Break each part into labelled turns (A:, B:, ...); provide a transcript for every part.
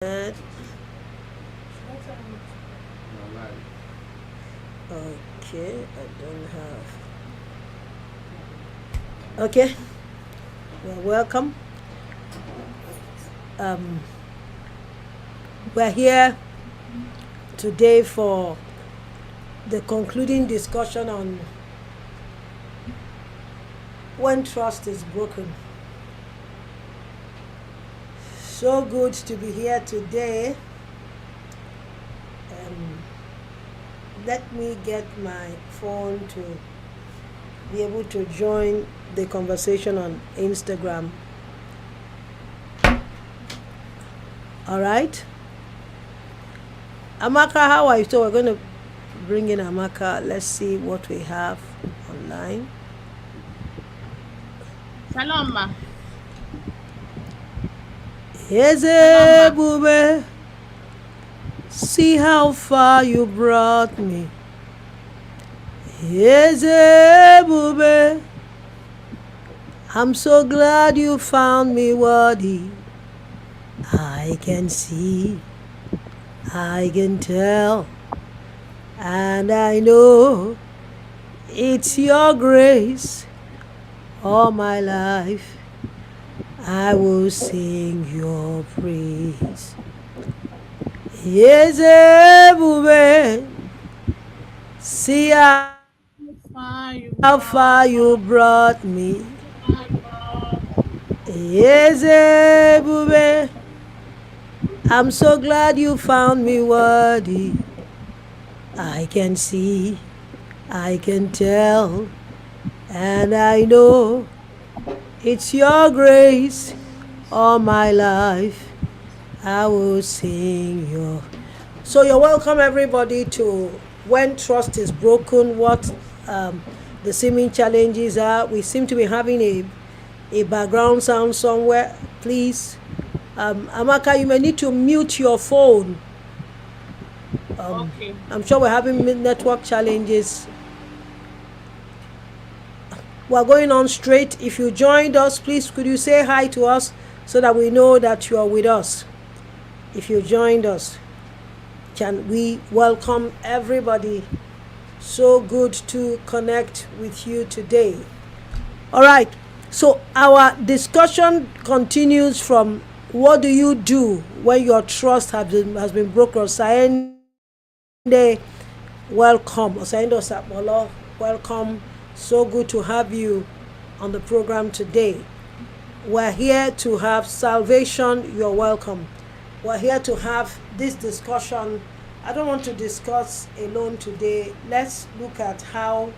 A: Okay, I don't have. Okay, well, welcome. Um, we're here today for the concluding discussion on when trust is broken. So good to be here today. Let me get my phone to be able to join the conversation on Instagram. All right. Amaka, how are you? So we're going to bring in Amaka. Let's see what we have online.
B: Shalom, ma.
A: Eze bube, see how far you brought me. Eze bube, I'm so glad you found me worthy. I can see, I can tell, and I know it's your grace. All my life I will sing your praise. Eze bube, see how far you brought me. Eze bube, I'm so glad you found me worthy. I can see, I can tell, and I know it's your grace. All my life I will sing your. So you're welcome, everybody, to When Trust is Broken, what the seeming challenges are. We seem to be having a background sound somewhere. Please, Amaka, you may need to mute your phone.
B: Okay.
A: I'm sure we're having network challenges. We're going on straight. If you joined us, please could you say hi to us so that we know that you are with us? If you joined us, can we welcome everybody? So good to connect with you today. All right. So our discussion continues from what do you do when your trust has been broken? Sayende, welcome. Osaindo Sapolo, welcome. So good to have you on the program today. We're here to have salvation. You're welcome. We're here to have this discussion. I don't want to discuss alone today. Let's look at how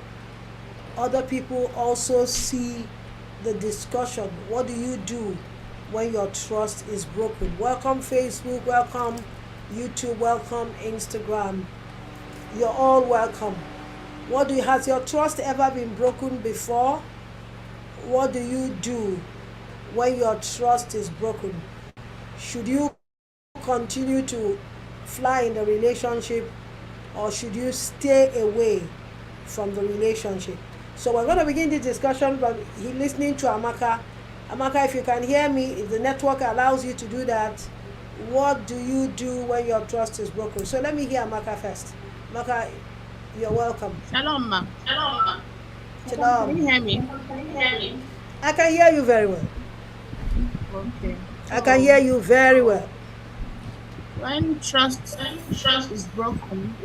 A: other people also see the discussion. What do you do when your trust is broken? Welcome Facebook, welcome YouTube, welcome Instagram. You're all welcome. Has your trust ever been broken before? What do you do when your trust is broken? Should you continue to fly in the relationship, or should you stay away from the relationship? So we're going to begin this discussion by listening to Amaka. Amaka, if you can hear me, if the network allows you to do that, what do you do when your trust is broken? So let me hear Amaka first. Amaka, you're welcome.
B: Shalom, ma. Can you
A: Shalom.
B: hear me?
A: I can hear you very well.
B: Okay.
A: I can hear you very well.
B: When trust is broken,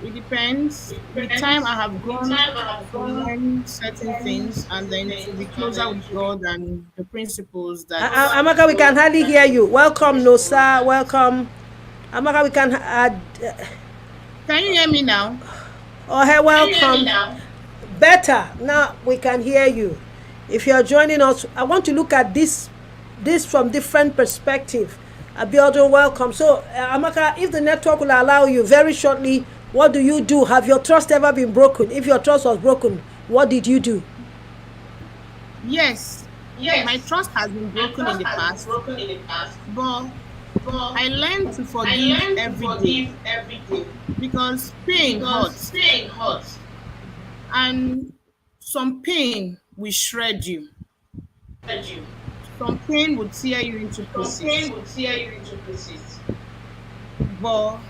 B: it depends. With time, I have grown to learn certain things and then to be closer with God and the principles that.
A: Amaka, we can hardly hear you. Welcome, Nosa. Welcome. Amaka, we can add.
B: Can you hear me now?
A: Oh, hey, welcome. Better. Now we can hear you. If you are joining us, I want to look at this from different perspective. Abiodun, welcome. So, Amaka, if the network will allow you, very shortly, what do you do? Have your trust ever been broken? If your trust was broken, what did you do?
B: Yes. My trust has been broken in the past, but I learned to forgive every day because pain hurts and some pain will shred you. Some pain would tear you into
C: Some pain
B: pieces.
C: will tear you into pieces.
B: But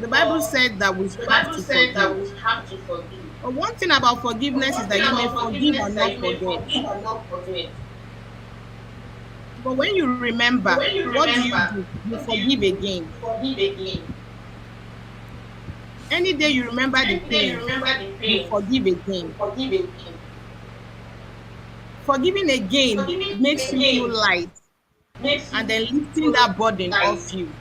B: the Bible
C: But
B: said that we
C: the
B: have
C: Bible
B: to
C: said that
B: forgive.
C: we have to forgive.
B: But one thing about
C: But
B: forgiveness is
C: one
B: that
C: thing
B: you may
C: about
B: forgive
C: forgiveness is
B: and
C: that
B: not
C: you may
B: forget.
C: forgive and not forget.
B: But when you
C: But
B: remember,
C: when you
B: what do you
C: remember,
B: do? You
C: what do you
B: forgive
C: do?
B: again.
C: You forgive again.
B: Any day you remember the
C: Any day you
B: pain,
C: remember the
B: you
C: pain,
B: forgive
C: you
B: again.
C: forgive again.
B: Forgiving again
C: Forgiving
B: makes you feel
C: again
B: light
C: makes
B: and
C: you
B: then lifting
C: feel
B: that burden
C: light
B: off you.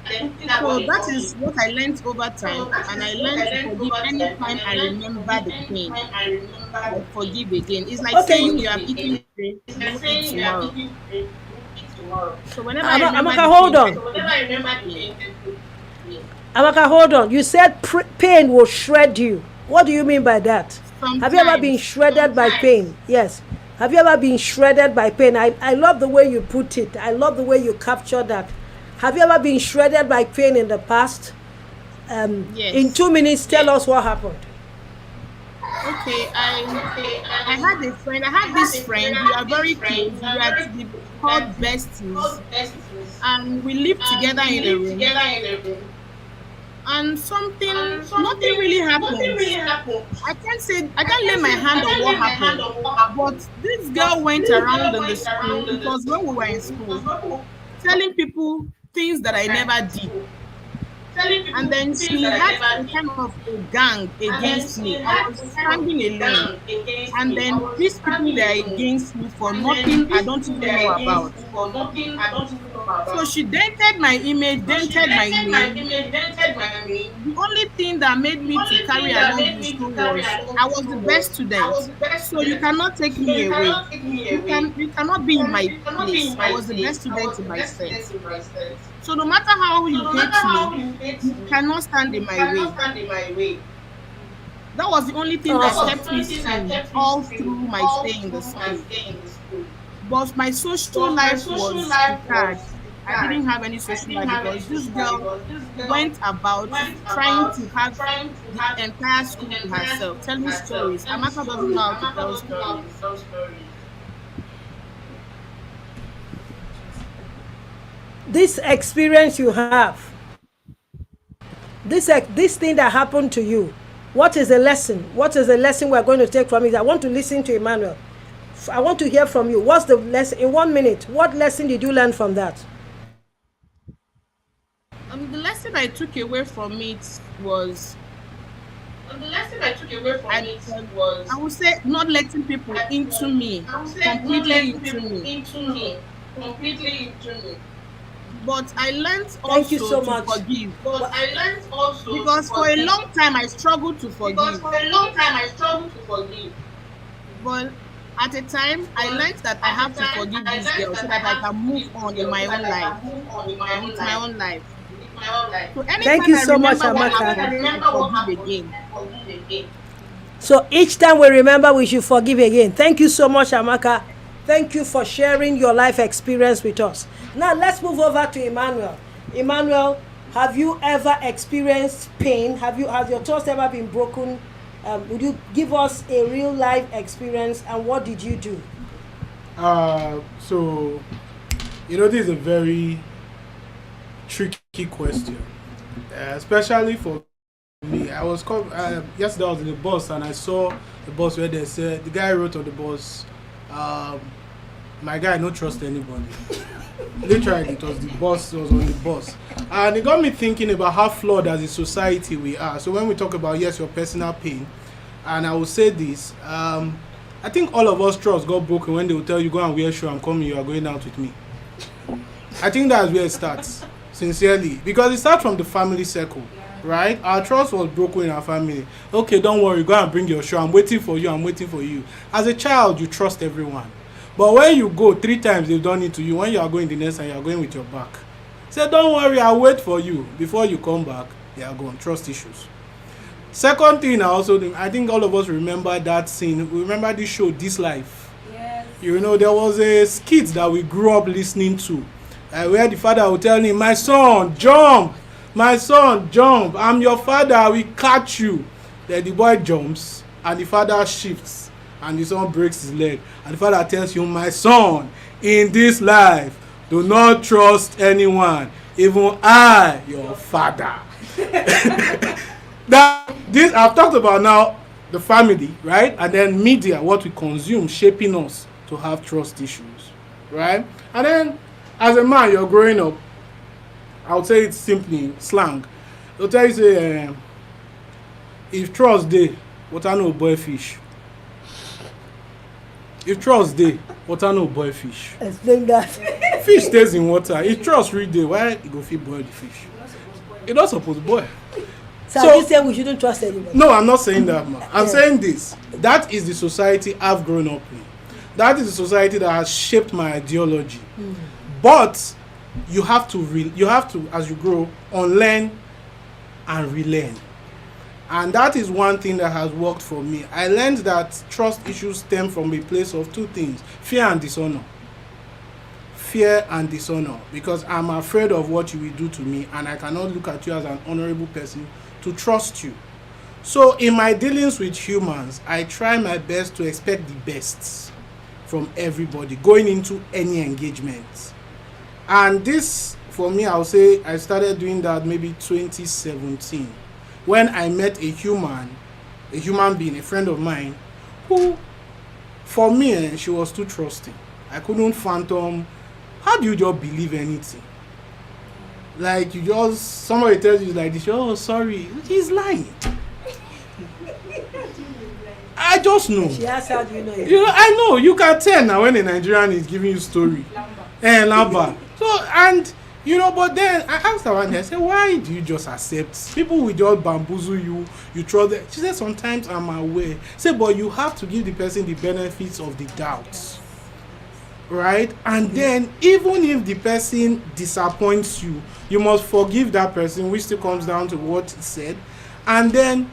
C: and then putting that
B: So
C: body
B: that
C: off
B: is
C: you.
B: what I learned over
C: So
B: time,
C: that
B: and I
C: is what
B: learned
C: I
B: to
C: learned
B: forgive
C: over time, and
B: anytime
C: I
B: I
C: learned to
B: remember
C: forgive
B: the pain.
C: anytime I remember
B: I
C: the pain.
B: forgive again. It's like
A: Okay,
B: saying
A: you,
B: you have
C: Forgive
B: eaten
C: again.
B: today,
C: It's
B: you
C: like
B: won't eat
C: saying you have
B: tomorrow.
C: eaten today, you will eat tomorrow.
B: So whenever I remember
A: Amaka,
B: the
A: hold
B: pain, I
A: on.
C: So whenever
B: forgive
C: I remember the
B: again.
C: pain, I forgive again.
A: Amaka, hold on. You said pain will shred you. What do you mean by that? Have you ever been
B: Sometimes,
A: shredded by
C: Sometimes.
A: pain? Yes. Have you ever been shredded by pain? I love the way you put it. I love the way you capture that. Have you ever been shredded by pain in the past? In
B: yes.
A: 2 minutes, tell us what happened.
B: Okay,
C: Okay,
B: I had a friend. I
C: I
B: had
C: had
B: this
C: a friend.
B: friend.
C: I
B: We
C: had
B: are
C: this
B: very
C: friend.
B: close.
C: We
B: We
C: are
B: are
C: very
B: to be
C: close. We are
B: called
C: to be
B: besties,
C: called besties,
B: and we lived
C: and
B: together
C: we
B: in a
C: lived
B: room.
C: together in a room.
B: And
C: And
B: nothing really
C: nothing
B: happened.
C: really happened.
B: I can't lay my hand
C: I
B: on
C: can't
B: what
C: lay my hand
B: happened.
C: on what
B: But
C: happened.
B: this
C: But
B: girl went
C: this
B: around
C: girl
B: in the
C: went
B: school.
C: around in
B: It
C: the
B: was when we were in
C: school. It was
B: school,
C: when we were
B: telling people things that I never
C: in
B: did.
C: school, telling
B: And
C: people
B: then
C: things
B: she
C: that I
B: had
C: never
B: a
C: did.
B: kind of a gang
C: And then
B: against
C: she
B: me. I
C: had
B: was
C: a kind of
B: standing alone.
C: gang against
B: And
C: me. I
B: then
C: was
B: these people
C: standing
B: were
C: alone.
B: against me for
C: And then
B: nothing I
C: these
B: don't
C: people were
B: even know about.
C: against me for nothing I don't even know
B: So
C: about.
B: she dented my image,
C: So she
B: dented my
C: dented my
B: name.
C: image, dented my name.
B: The only thing that made
C: The
B: me to
C: only
B: carry
C: thing that
B: along
C: made
B: the
C: me to
B: school
C: carry
B: was
C: along
B: I
C: the
B: was the
C: school
B: best
C: was I
B: student.
C: was the best
B: So you
C: student.
B: cannot take
C: So
B: me
C: you
B: away.
C: cannot take me away.
B: You cannot be in my
C: You cannot be
B: place.
C: in
B: I
C: my
B: was the best
C: place. I
B: student
C: was
B: in
C: the
B: my
C: best
B: set.
C: student in my set.
B: So no matter how
C: So
B: you
C: no
B: hate
C: matter
B: me,
C: how you hate
B: you
C: me,
B: cannot stand in
C: you
B: my
C: cannot
B: way.
C: stand in my way.
B: That was the only thing
C: That
B: that
C: was
A: Awesome.
C: the
B: kept me
C: only thing that
B: sane
C: kept me
B: all
C: sane
B: through my
C: all
B: stay in the
C: through my
B: school.
C: stay in the school.
B: But my social
C: But my
B: life
C: social
B: was
C: life
B: detached.
C: was
B: I
C: bad.
B: didn't have any
C: I
B: social
C: didn't
B: life
C: have any
B: because this
C: social life
B: girl
C: because this girl
B: went about
C: went
B: trying
C: about
B: to have
C: trying to
B: the
C: have
B: entire
C: the
B: school to
C: entire
B: herself,
C: school to
B: telling
C: herself,
B: stories.
C: telling
B: Amaka doesn't
C: stories.
B: know how to
C: Amaka
B: tell
C: doesn't know how to
B: stories.
C: tell stories.
A: This experience you have, this thing that happened to you, what is the lesson? What is the lesson we're going to take from it? I want to listen to Emmanuel. I want to hear from you. What's the lesson in 1 minute? What lesson did you learn from that?
B: The lesson I took away from it was
C: And the lesson I took away from
B: I,
C: it
B: I
C: was
B: would say not letting people
C: I,
B: into me,
C: I would say not
B: completely
C: letting
B: into
C: people
B: me.
C: into me, completely into me.
B: But I learned
A: Thank you
B: also
A: so
B: to
A: much.
B: forgive
C: But
A: Well,
C: I learned also to
B: because for a
C: forgive
B: long time I struggled to
C: because
B: forgive.
C: for a long time I struggled to forgive.
B: But at a time, I
C: But
B: learned that I
C: at the
B: have to
C: time,
B: forgive
C: I
B: this
C: learned
B: girl so
C: that I
B: that I
C: have to
B: can move
C: forgive this
B: on in
C: girl
B: my
C: so that
B: own
C: I
B: life,
C: can move on in my own
B: with my
C: life,
B: own life.
C: with my own life.
B: So
A: thank
B: anytime
A: you
B: I
A: so much,
B: remember
C: So
B: what
C: anytime I
A: Amaka.
B: happened, I
C: remember what
B: forgive
C: happened,
B: again.
C: I forgive again.
A: So each time we remember, we should forgive again. Thank you so much, Amaka. Thank you for sharing your life experience with us. Now let's move over to Emmanuel. Emmanuel, have you ever experienced pain? Has your trust ever been broken? Would you give us a real life experience and what did you do?
D: So this is a very tricky question, especially for me. I was called yesterday. I was in the bus and I saw the bus where they said the guy wrote on the bus, um, "My guy, no trust anybody." Literally, it was the boss was on the bus, and it got me thinking about how flawed as a society we are. So when we talk about yes, your personal pain, and I will say this, I think all of us trust got broken when they will tell you go and wear shoe and come, you are going out with me. I think that's where it starts, sincerely, because it starts from the family circle, right? Our trust was broken in our family. Okay, don't worry, go and bring your shoe. I'm waiting for you. I'm waiting for you. As a child, you trust everyone. But when you go 3 times, they've done it to you. When you are going the next time, you are going with your back. Say, don't worry, I'll wait for you. Before you come back, they are gone. Trust issues. Second thing, I think all of us remember that scene. We remember this show, This Life.
E: Yes.
D: There was a skit that we grew up listening to, where the father would tell him, my son, jump. My son, jump. I'm your father. I will catch you. Then the boy jumps, and the father shifts, and the son breaks his leg. And the father tells him, my son, in this life, do not trust anyone, even I, your father. Now, this I've talked about now, the family, right? And then media, what we consume, shaping us to have trust issues, right? And then, as a man, you're growing up, I would say it's simply slang. They'll tell you, say, if trust dey, water no boil fish. If trust dey, water no boil fish.
A: Explain that.
D: Fish stays in water. If trust really dey, why you go fit boil the fish? E not suppose boil.
A: So are you saying we shouldn't trust anybody?
D: No, I'm not saying that, man. I'm saying this. That is the society I've grown up in. That is the society that has shaped my ideology. But you have to, as you grow, unlearn and relearn. And that is one thing that has worked for me. I learned that trust issues stem from a place of two things: fear and dishonor. Fear and dishonor, because I'm afraid of what you will do to me, and I cannot look at you as an honorable person to trust you. So in my dealings with humans, I try my best to expect the best from everybody going into any engagement. And this, for me, I'll say I started doing that maybe 2017, when I met a human being, a friend of mine, who, for me, she was too trusting. I couldn't fathom, how do you just believe anything? Like, somebody tells you like this, oh, sorry, he's lying. I just know.
A: She asked how do you know it?
D: I know, you can tell now when a Nigerian is giving you story. Lamba. So, and, but then I asked her one day, I said, why do you just accept? People will just bamboozle you, you throw them. She said, sometimes I'm aware. Say, but you have to give the person the benefits of the doubt. Right? And then, even if the person disappoints you, you must forgive that person, which still comes down to what he said. And then,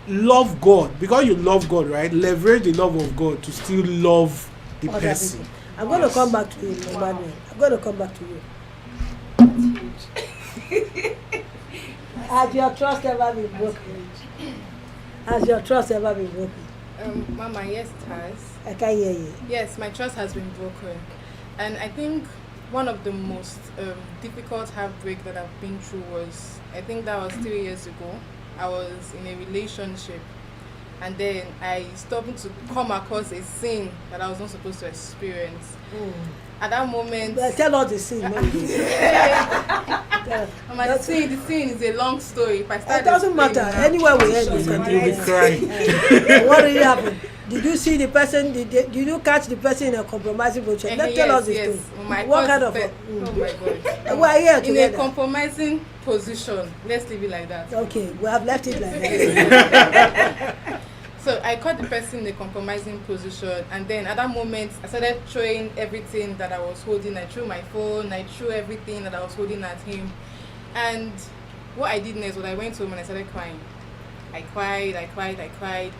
D: love God. Because you love God, right? Leverage the love of God to still love the person.
A: I'm going to come back to you, Emmanuel. I'm going to come back to you. Has your trust ever been broken? Has your trust ever been broken?
E: Mama, yes, it has.
A: I can't hear you.
E: Yes, my trust has been broken. And I think one of the most difficult heartbreak that I've been through was, I think that was 3 years ago. I was in a relationship, and then I stumbled to come across a sin that I was not supposed to experience. At that moment,
A: tell us the sin.
E: The sin is a long story. If I start,
A: it doesn't matter. Anywhere we end, we can
D: You'll be crying.
A: What really happened? Did you see the person? Did you catch the person in a compromising position? Tell us the story. What kind of?
E: Oh my God.
A: We are here
E: in
A: together.
E: A compromising position. Let's leave it like that.
A: Okay, we have left it like that.
E: So I caught the person in a compromising position, and then at that moment I started throwing everything that I was holding. I threw my phone, I threw everything that I was holding at him. And what I did next was I went home and I started crying. I cried.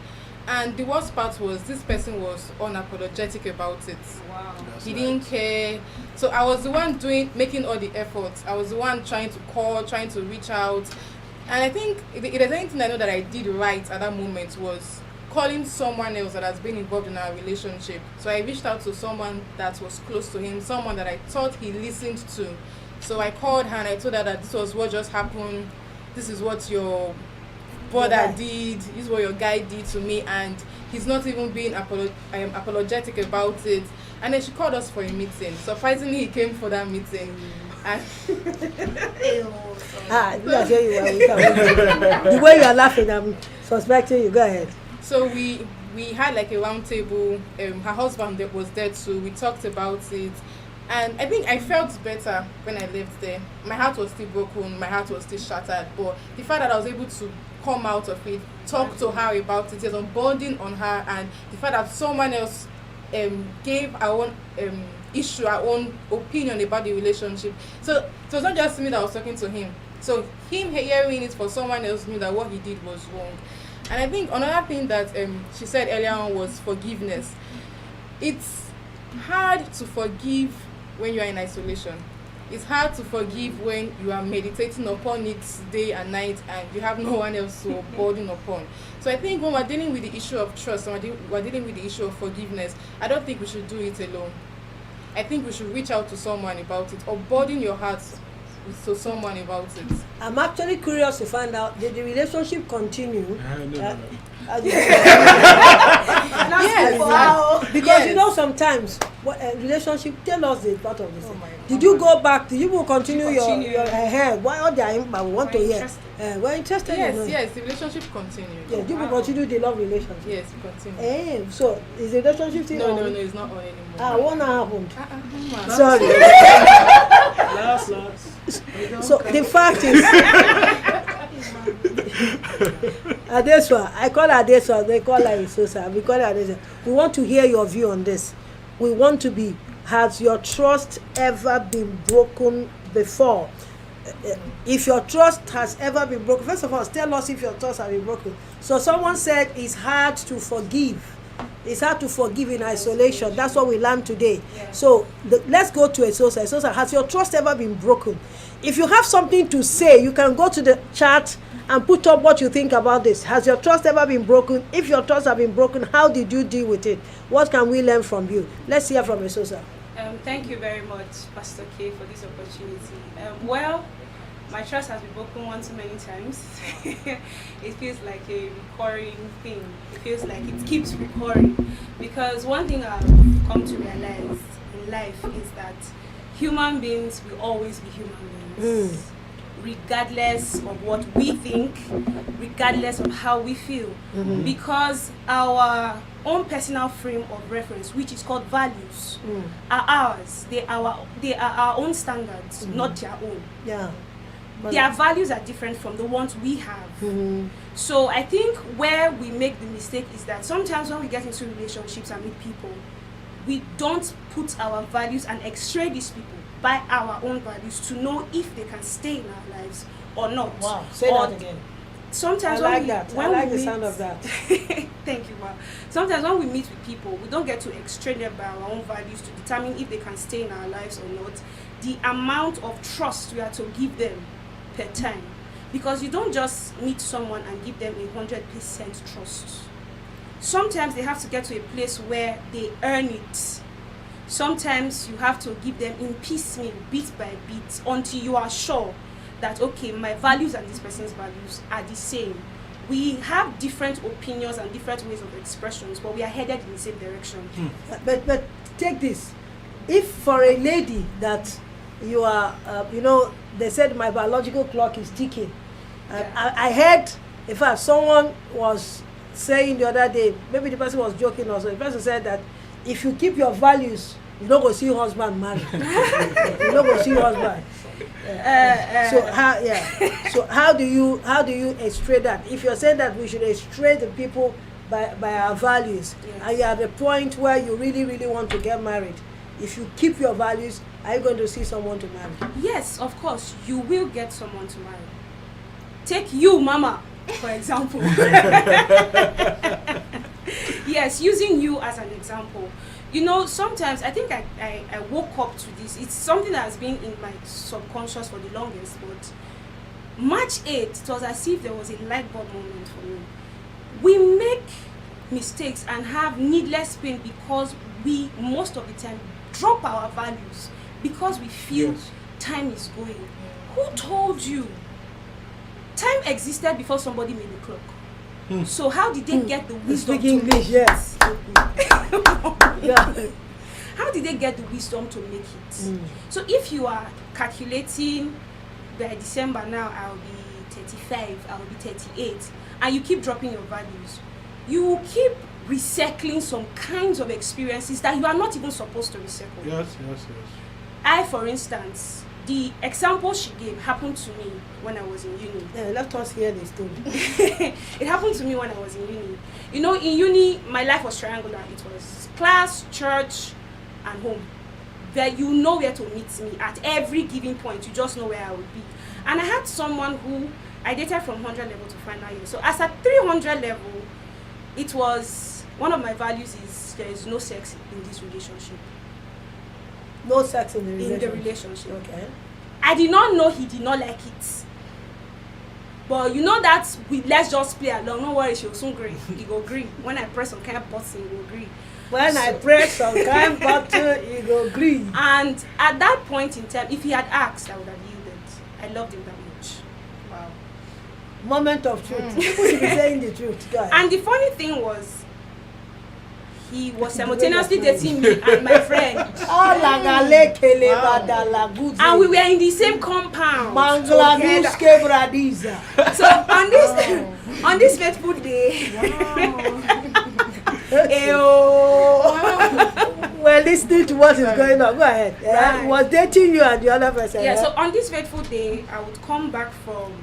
E: And the worst part was this person was unapologetic about it.
A: Wow.
E: He didn't care. So I was the one making all the efforts. I was the one trying to call, trying to reach out. And I think if there's anything I know that I did right at that moment was calling someone else that has been involved in our relationship. So I reached out to someone that was close to him, someone that I thought he listened to. So I called her and I told her that this was what just happened. This is what your brother did. This is what your guy did to me, and he's not even being apologetic about it. And then she called us for a meeting. Surprisingly, he came for that meeting. And
A: the way you are laughing, I'm suspecting you. Go ahead.
E: So we had like a round table. Her husband was there too. We talked about it, and I think I felt better when I left there. My heart was still broken. My heart was still shattered. But the fact that I was able to come out of it, talk to her about it, just bonding on her, and the fact that someone else gave our own issue, our own opinion about the relationship. So it was not just me that was talking to him. So him hearing it for someone else knew that what he did was wrong. And I think another thing that she said earlier on was forgiveness. It's hard to forgive when you are in isolation. It's hard to forgive when you are meditating upon it day and night and you have no one else to burden upon. So I think when we're dealing with the issue of trust and we're dealing with the issue of forgiveness, I don't think we should do it alone. I think we should reach out to someone about it or burden your heart to someone about it.
A: I'm actually curious to find out, did the relationship continue?
D: No.
E: Yes.
A: Wow. Because
E: Yes.
A: you know sometimes relationship, tell us the part of this.
E: Oh my
A: Did you go back? Did you continue
B: Did you continue?
A: your why all the but we want to
B: We're
A: hear?
B: interested.
A: We're interested in
E: Yes,
A: knowing.
E: yes, the relationship continued.
A: Yeah, you will
B: Wow.
A: continue the love relationship.
E: Yes, we continue.
A: So is the relationship still
E: No,
A: on?
E: no, no, it's not on anymore.
A: What happened?
E: Mama.
A: Sorry.
D: Last.
A: So the fact is, Adeswa, I call Adeswa, they call her Isosa, we call her Adeswa. We want to hear your view on this. We want to be, has your trust ever been broken before? If your trust has ever been broken, first of all, tell us if your trust has been broken. So someone said it's hard to forgive. It's hard to forgive in isolation. That's what we learned today.
B: Yeah.
A: So let's go to Esosa. Esosa, has your trust ever been broken? If you have something to say, you can go to the chat and put up what you think about this. Has your trust ever been broken? If your trust has been broken, how did you deal with it? What can we learn from you? Let's hear from Esosa.
F: Thank you very much, Pastor K, for this opportunity. Well, my trust has been broken one too many times. It feels like a recurring thing. It feels like it keeps recurring. Because one thing I've come to realize in life is that human beings will always be human beings. Regardless of what we think, regardless of how we feel. Because our own personal frame of reference, which is called values, are ours. They are our own standards, not their own.
A: Yeah.
F: Their values are different from the ones we have. So I think where we make the mistake is that sometimes when we get into relationships and meet people, we don't put our values and x-ray these people by our own values to know if they can stay in our lives or not.
A: Wow. Say
F: Or
A: that again.
F: sometimes
A: I
F: when
A: like
F: we,
A: that.
F: when
A: I like
F: we
A: the
F: meet,
A: sound of that.
F: Thank you, ma. Sometimes when we meet with people, we don't get to extract them by our own values to determine if they can stay in our lives or not. The amount of trust we are to give them per time, because you don't just meet someone and give them 100% trust. Sometimes they have to get to a place where they earn it. Sometimes you have to give them in piecemeal, bit by bit, until you are sure that, okay, my values and this person's values are the same. We have different opinions and different ways of expressions, but we are headed in the same direction.
A: But take this. If for a lady that you are, they said my biological clock is ticking. I heard, in fact, someone was saying the other day, maybe the person was joking also, the person said that if you keep your values, you don't go see your husband married. You don't go see your husband. So how do you estray that? If you're saying that we should estray the people by our values,
F: Yes.
A: and you're at the point where you really, really want to get married, if you keep your values, are you going to see someone to marry?
F: Yes, of course, you will get someone to marry. Take you, mama, for example. Yes, using you as an example. You know, sometimes I think I woke up to this. It's something that has been in my subconscious for the longest, but March 8th, it was as if there was a light bulb moment for me. We make mistakes and have needless pain because we, most of the time, drop our values because we feel time is going. Who told you? Time existed before somebody made the clock. So how did they get the wisdom
A: Speak
F: to
A: English,
F: make
A: yes.
F: it? How did they get the wisdom to make it? So if you are calculating by December now, I'll be 35, I'll be 38, and you keep dropping your values, you will keep recycling some kinds of experiences that you are not even supposed to recycle.
D: Yes.
F: I, for instance, the example she gave happened to me when I was in uni.
A: Let us hear the story.
F: It happened to me when I was in uni. You know, in uni, my life was triangular. It was class, church, and home. That you know where to meet me at every given point. You just know where I would be. And I had someone who I dated from 100 level to final year. So as at 300 level, it was one of my values is there is no sex in this relationship.
A: No sex in the
F: In
A: relationship.
F: the relationship.
A: Okay.
F: I did not know he did not like it. But you know that let's just play along. No worry, she'll soon agree. He go agree. When I press some kind of button, he will agree.
A: When I press some kind button, you go agree.
F: And at that point in time, if he had asked, I would have yielded. I loved him that much.
E: Wow.
A: Moment of truth. People should be saying the truth, guys.
F: And the funny thing was, he was simultaneously dating me and my friend. And we were in the same compound.
A: Bangladesh
F: together.
A: Bradiza.
F: So on this fateful day,
A: We're listening to what is going on. Go ahead.
F: Right.
A: He was dating you and the other person.
F: yeah, so on this fateful day, I would come back from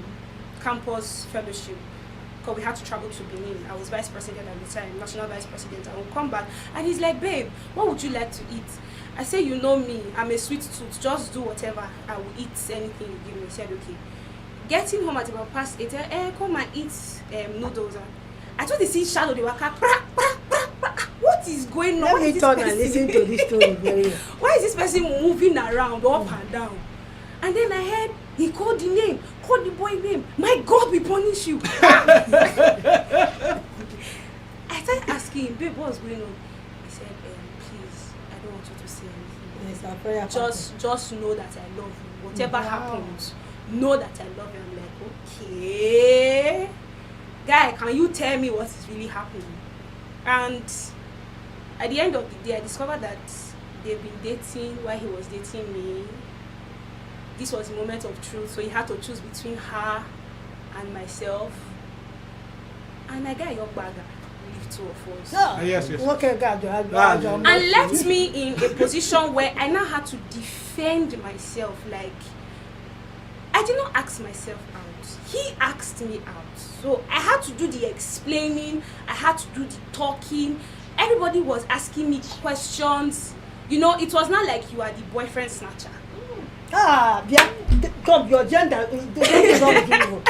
F: campus fellowship because we had to travel to Benin. I was vice president at the time, national vice president. I would come back and he's like, babe, what would you like to eat? I say, you know me, I'm a sweet tooth, just do whatever. I will eat anything you give me. He said, okay. Getting home at about past 8, come and eat noodles. I thought they see shadow, they were what is going on?
A: Let me turn and listen to this story very well.
F: Why is this person moving around up and down? And then I heard he called the name, called the boy name. My God, we punish you. I started asking him, babe, what's going on? He said, please, I don't want you to say anything.
A: Yes, our prayer
F: Just know that I love you. Whatever happens, know that I love you. I'm like, okay. Guy, can you tell me what is really happening? And at the end of the day, I discovered that they've been dating while he was dating me. This was a moment of truth, so he had to choose between her and myself. And I got a young bagger, leave two of us.
D: Yes.
A: Okay, God,
F: And left me in a position where I now had to defend myself. Like, I did not ask myself out. He asked me out. So I had to do the explaining. I had to do the talking. Everybody was asking me questions. You know, it was not like you are the boyfriend snatcher.
A: Yeah. Come, your gender is not evil.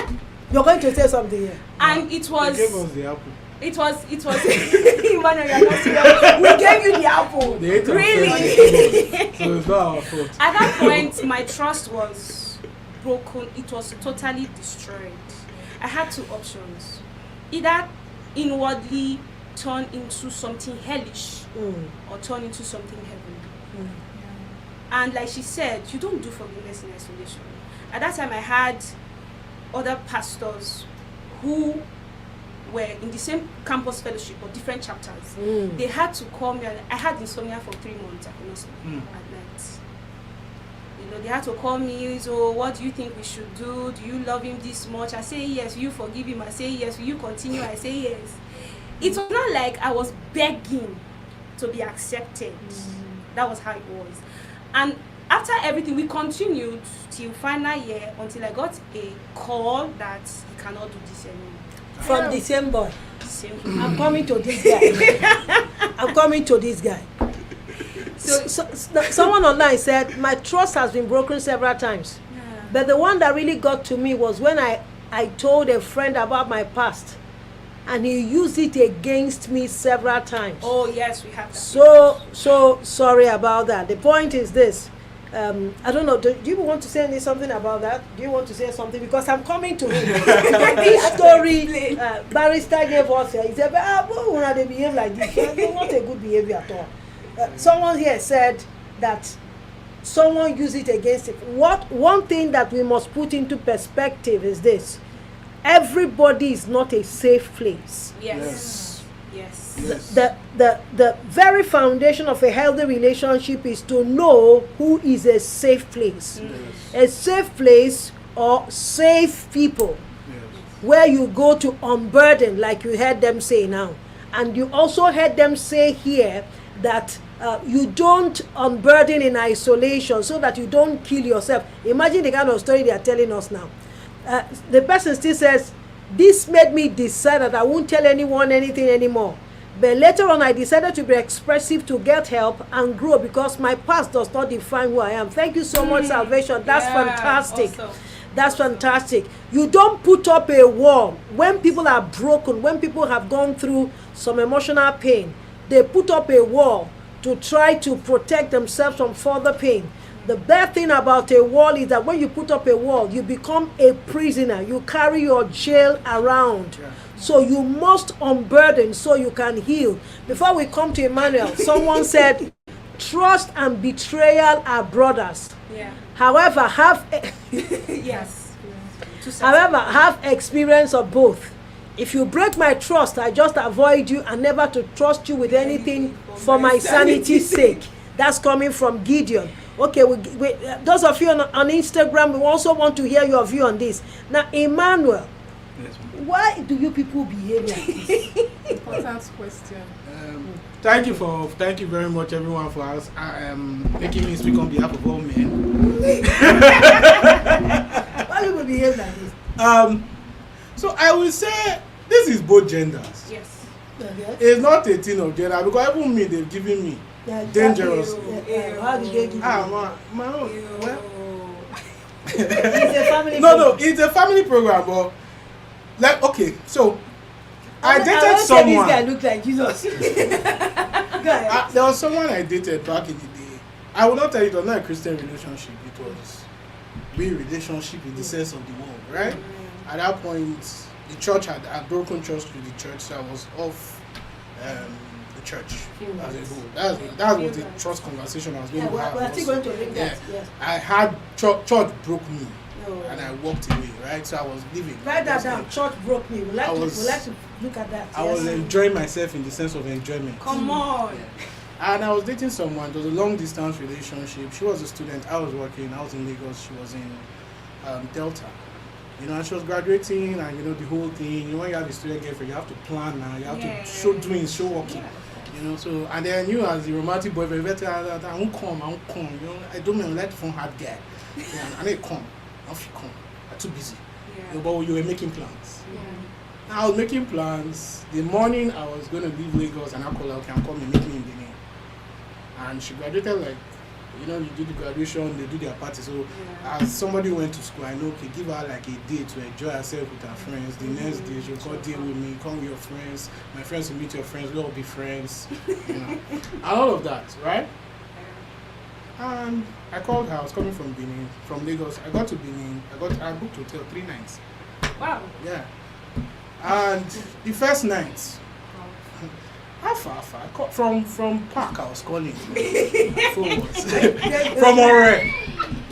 A: You're going to say something here.
F: And it was.
D: They gave us the apple.
F: It was. Emmanuel, you're not serious. We gave you the apple.
D: They ate
F: Really?
D: So it's not our fault.
F: At that point, my trust was broken. It was totally destroyed. I had two options: either inwardly turn into something hellish, or turn into something heavenly. And like she said, you don't do forgiveness in isolation. At that time, I had other pastors who were in the same campus fellowship or different chapters. They had to call me, and I had insomnia for 3 months. I could not sleep at night. You know, they had to call me. So, what do you think we should do? Do you love him this much? I say yes. Will you forgive him? I say yes. Will you continue? I say yes. It was not like I was begging to be accepted. That was how it was. And after everything, we continued till final year until I got a call that he cannot do this anymore.
A: From the same boy.
F: Same.
A: I'm coming to this guy. I'm coming to this guy. So, someone online said, my trust has been broken several times. But the one that really got to me was when I told a friend about my past. And he used it against me several times.
F: Oh, yes, we have that.
A: So sorry about that. The point is this. I don't know. Do you want to say something about that? Do you want to say something? Because I'm coming to him. This story, barrister gave us. He said, why they behave like this? Not a good behavior at all. Someone here said that someone used it against him. One thing that we must put into perspective is this. Everybody is not a safe place.
F: Yes.
A: The very foundation of a healthy relationship is to know who is a safe place. A safe place or safe people where you go to unburden, like you heard them say now. And you also heard them say here that you don't unburden in isolation so that you don't kill yourself. Imagine the kind of story they are telling us now. The person still says, this made me decide that I won't tell anyone anything anymore. But later on, I decided to be expressive to get help and grow because my past does not define who I am. Thank you so much, Salvation. That's fantastic. Awesome. That's fantastic. You don't put up a wall. When people are broken, when people have gone through some emotional pain, they put up a wall to try to protect themselves from further pain. The bad thing about a wall is that when you put up a wall, you become a prisoner. You carry your jail around.
D: Yeah.
A: So you must unburden so you can heal. Before we come to Emmanuel, someone said, trust and betrayal are brothers.
F: Yeah.
A: However,
F: Yes.
A: however, have experience of both. If you break my trust, I just avoid you and never to trust you with anything for my sanity's sake. That's coming from Gideon. Okay, those of you on Instagram, we also want to hear your view on this. Now, Emmanuel,
D: Yes, ma'am.
A: why do you people behave like this?
E: Important question.
D: Thank you very much, everyone, for us making me speak on behalf of all men.
A: Why do you people behave like this?
D: So I will say this is both genders.
F: Yes.
A: Okay.
D: It's not a thing of gender because even me, they've given me
A: Yeah,
D: dangerous.
A: How did they give you?
D: My own. Well,
A: It's a family
D: no, it's a family program, but like okay, so I dated
A: This guy
D: someone.
A: look like Jesus. Go ahead.
D: There was someone I dated back in the day. I will not tell you it was not a Christian relationship. It was a relationship in the sense of the word, right? At that point, the church had broken trust with the church, so I was off the church as a whole. That was the trust conversation I was going
A: Yeah,
D: to have.
A: we're still going to link that.
D: Yeah.
A: Yes.
D: I had church broke me,
A: No.
D: and I walked away, right? So I was leaving.
A: Write that down. Church broke me. We like to look at that.
D: I
A: Yes.
D: was enjoying myself in the sense of enjoyment.
F: Come on.
D: Yeah. And I was dating someone. It was a long distance relationship. She was a student. I was working. I was in Lagos. She was in Delta. You know, and she was graduating, and you know the whole thing. You know, when you have a student girlfriend, you have to plan now. You have to show doing, show working. You know, so and then you as the romantic boyfriend, I won't come. You know, I don't mean let the phone hard guy. Yeah, I need come. I don't feel come. I'm too busy. You know, but you were making plans. I was making plans. The morning I was going to leave Lagos, and I called her, okay, I'm coming, meet me in Benin. And she graduated like, you know, you do the graduation, they do their party. So as somebody who went to school, I know, okay, give her like a day to enjoy herself with her friends. The next day she'll come deal with me, come with your friends. My friends will meet your friends, we'll all be friends. You know, and all of that, right? And I called her. I was coming from Benin, from Lagos. I got to Benin. I booked hotel 3 nights.
F: Wow.
D: Yeah. And the first night, how far? From Park, I was calling. Phone was from Ore.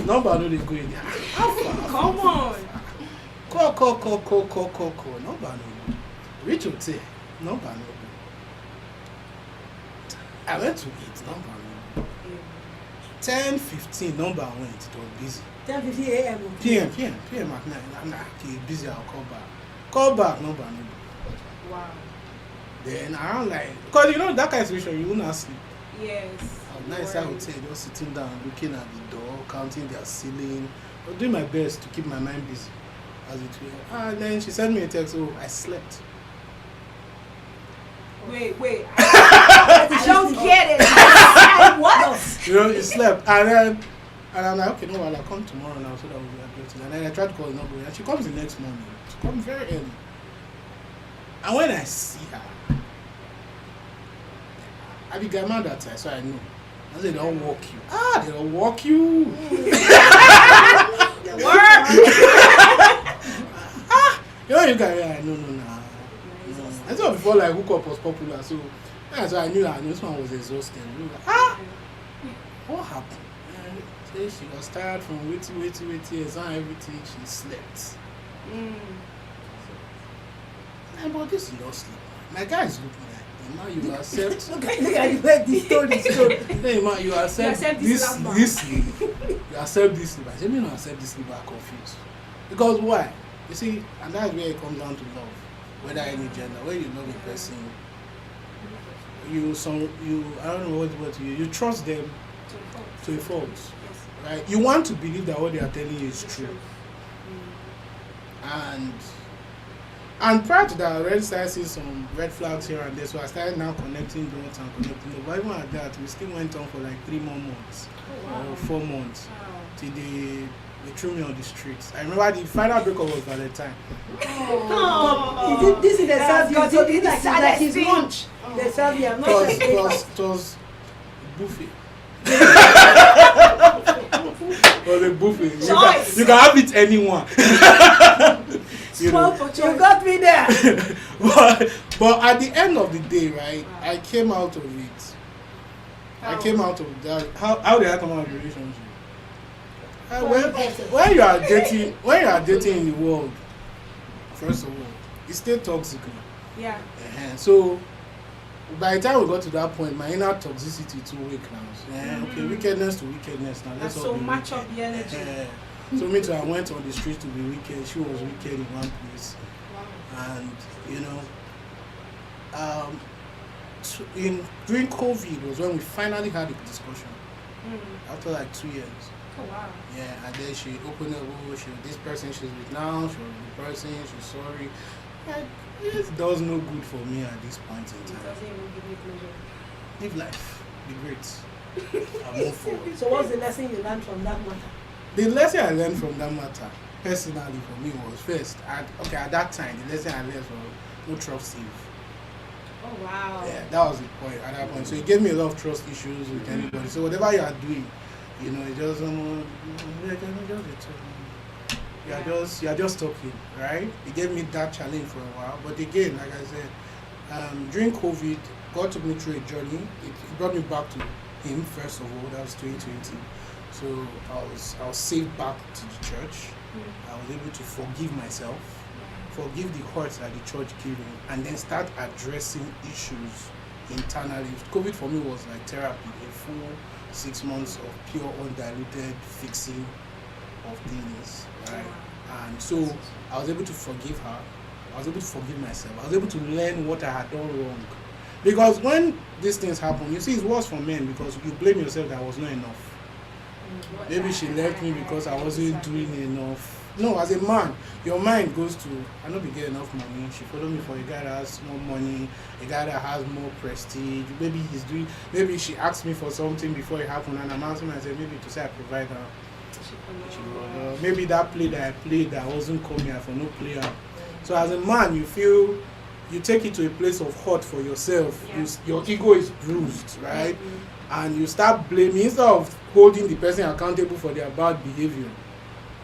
D: Number no dey go in there. How far?
F: Come on.
D: Call. Number no. Reach hotel. Number no. I went to eat. Number no. 10:15. Number went. It was busy.
A: 10:50 a.m.
D: PM at night. I'm like, okay, busy. I'll call back. Call back. Number no.
F: Wow.
D: Then around like, because you know that kind of situation, you will not sleep.
F: Yes.
D: I was nice out hotel, just sitting down, looking at the door, counting their ceiling. I was doing my best to keep my mind busy, as it were. And then she sent me a text, oh, I slept.
F: Wait.
A: I don't get it. What?
D: You know, she slept. And I'm like, okay, no, I'll come tomorrow now, so that we'll be updated. And then I tried to call her, and she comes the next morning. She comes very early. And when I see her, I be guy man that time, so I know. I say they don't walk you. They don't walk you. You know you guys, no. I thought before like hook up was popular, so that's why I knew that this one was exhausted. We were like, what happened? Say she was tired from waiting, exam everything, she slept. But this is not sleep. My guy is looking like, man, you accept.
A: Look at the way the story.
D: Hey man, you accept this sleep. You accept this sleep. I said, me not accept this sleep. I'm confused. Because why? You see, and that's where it comes down to love. Whether any gender, when you love a person, I don't know what you trust them to a fault. Right? You want to believe that what they are telling you is true. And prior to that, I already started seeing some red flags here and there, so I started now connecting dots. But even at that, we still went on for like 3 more months or 4 months till they threw me on the streets. I remember the final breakup was Valentine.
A: This is the service. Like his lunch. The service. I'm not
D: It was buffet. was a buffet.
A: Choice.
D: You can have it anyone. You know.
A: Small for choice. You got me there.
D: but at the end of the day, right, I came out of it. I came out of that. How did I come out of the relationship? When you are dating in the world, first of all, it's still toxic.
F: Yeah.
D: So by the time we got to that point, my inner toxicity too weak now. Okay, wickedness to wickedness now. Let's
F: So
D: all be
F: match
D: wicked.
F: up the energy.
D: So me too, I went on the street to be wicked. She was wicked in one place, and you know, during COVID was when we finally had a discussion after like 2 years.
F: Oh wow.
D: Yeah, and then she opened up. Oh, this person she's with now. She was with the person. She's sorry. And it does no good for me at this point in
F: It
D: time.
F: doesn't even give me pleasure.
D: Live life, be great, and move forward.
A: So what's the lesson you learned from that matter?
D: The lesson I learned from that matter, personally for me, was first, at that time, the lesson I learned was no trust Steve.
F: Oh wow.
D: Yeah, that was the point at that point. So it gave me a lot of trust issues with anybody. So whatever you are doing, you know, it just you are just talking, right? It gave me that challenge for a while. But again, like I said, during COVID, God took me through a journey. It brought me back to Him first of all. That was 2020. So I was saved back to the church. I was able to forgive myself, forgive the hurts that the church gave me, and then start addressing issues internally. COVID for me was like therapy, a full 6 months of pure undiluted fixing of things, right? And so I was able to forgive her. I was able to forgive myself. I was able to learn what I had done wrong. Because when these things happen, you see, it's worse for men because you blame yourself that I was not enough. Maybe she left me because I wasn't doing enough. No, as a man, your mind goes to, I know we get enough money. She followed me for a guy that has more money, a guy that has more prestige. Maybe she asked me for something before it happened and I'm answering myself, maybe to say I provide her. Maybe that play that I played that wasn't coming for no player. So as a man, you take it to a place of hurt for yourself. Your ego is bruised, right? And you start blaming instead of holding the person accountable for their bad behavior.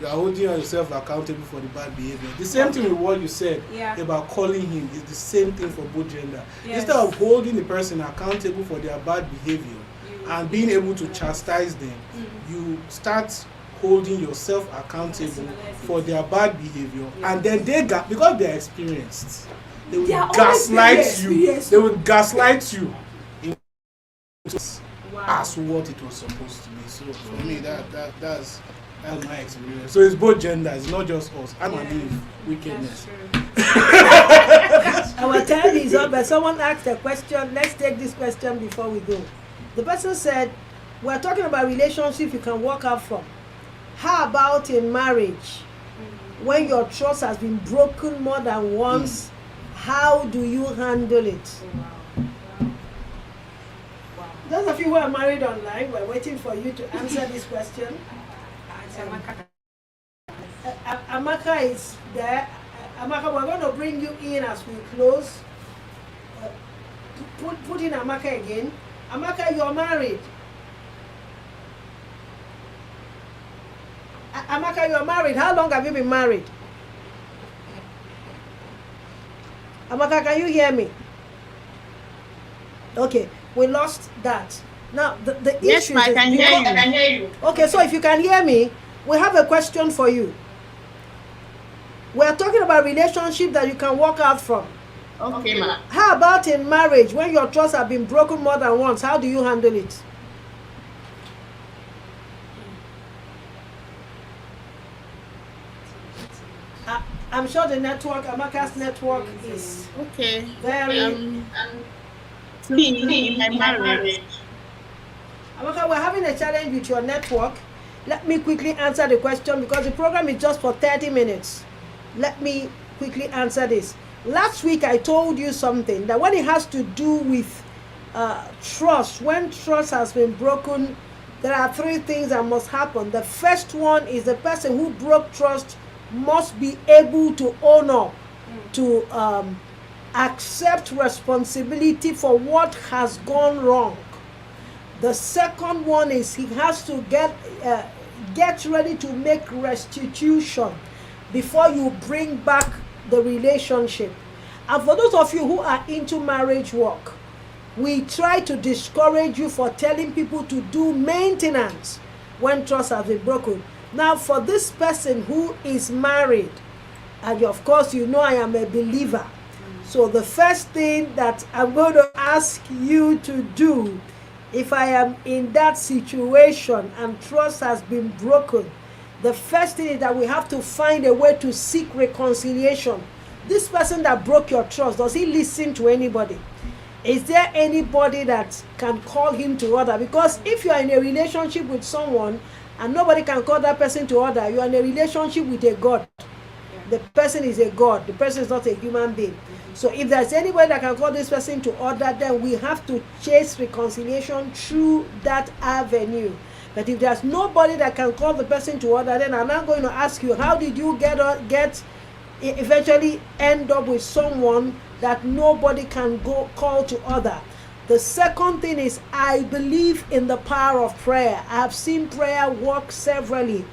D: You are holding yourself accountable for the bad behavior. The same thing with what you said about calling him is the same thing for both gender. Instead of holding the person accountable for their bad behavior and being able to chastise them, you start holding yourself accountable for their bad behavior, and then because they are experienced, they will gaslight you. They will gaslight you as what it was supposed to be. So for me, that's my experience. So it's both genders, not just us. I'm gonna leave wickedness.
A: Our time is up, but someone asked a question. Let's take this question before we go. The person said, we're talking about relationship you can walk out from. How about in marriage? When your trust has been broken more than once, how do you handle it? Those of you who are married online, we're waiting for you to answer this question. Amaka is there. Amaka, we're going to bring you in as we close. Put in Amaka again. Amaka, you're married. Amaka, you're married. How long have you been married? Amaka, can you hear me? Okay, we lost that. Now, the
B: Yes,
A: issue
B: ma, I
A: is...
B: can hear you.
A: Okay, so if you can hear me, we have a question for you. We're talking about relationship that you can walk out from.
B: Okay, ma.
A: How about in marriage, when your trust have been broken more than once? How do you handle it? I'm sure the network, Amaka's network, is
B: Okay.
A: very...
B: Me in my marriage.
A: Amaka, we're having a challenge with your network. Let me quickly answer the question because the program is just for 30 minutes. Let me quickly answer this. Last week I told you something that when it has to do with trust, when trust has been broken, there are 3 things that must happen. The first one is the person who broke trust must be able to own up, to accept responsibility for what has gone wrong. The second one is he has to get get ready to make restitution before you bring back the relationship. And for those of you who are into marriage work, we try to discourage you for telling people to do maintenance when trust has been broken. Now, for this person who is married, and of course you know I am a believer, so the first thing that I'm going to ask you to do, if I am in that situation and trust has been broken, the first thing is that we have to find a way to seek reconciliation. This person that broke your trust, does he listen to anybody? Is there anybody that can call him to order? Because if you are in a relationship with someone and nobody can call that person to order, you are in a relationship with a God. The person is a God. The person is not a human being. So if there's anybody that can call this person to order, then we have to chase reconciliation through that avenue. But if there's nobody that can call the person to order, then I'm not going to ask you, how did you eventually end up with someone that nobody can go call to order? The second thing is, I believe in the power of prayer. I have seen prayer work severally.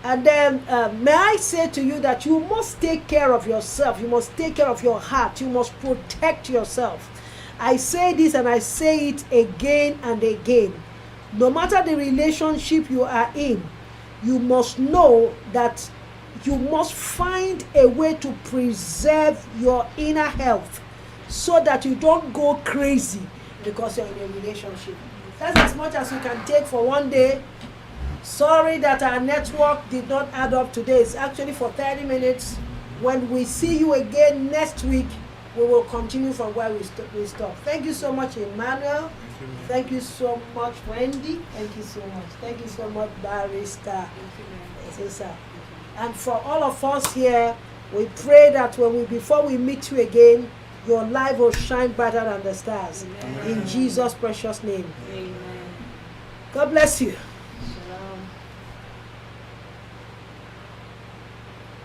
A: And then may I say to you that you must take care of yourself. You must take care of your heart. You must protect yourself. I say this and I say it again and again. No matter the relationship you are in, you must know that you must find a way to preserve your inner health so that you don't go crazy because you're in a relationship. That's as much as you can take for one day. Sorry that our network did not add up today. It's actually for 30 minutes. When we see you again next week, we will continue from where we stop. Thank you so much, Emmanuel. Thank you so much, Wendy. Thank you so much. Thank you so much, Barrister. And for all of us here, we pray that before we meet you again, your life will shine brighter than the stars. Amen. In Jesus' precious name. Amen. God bless you.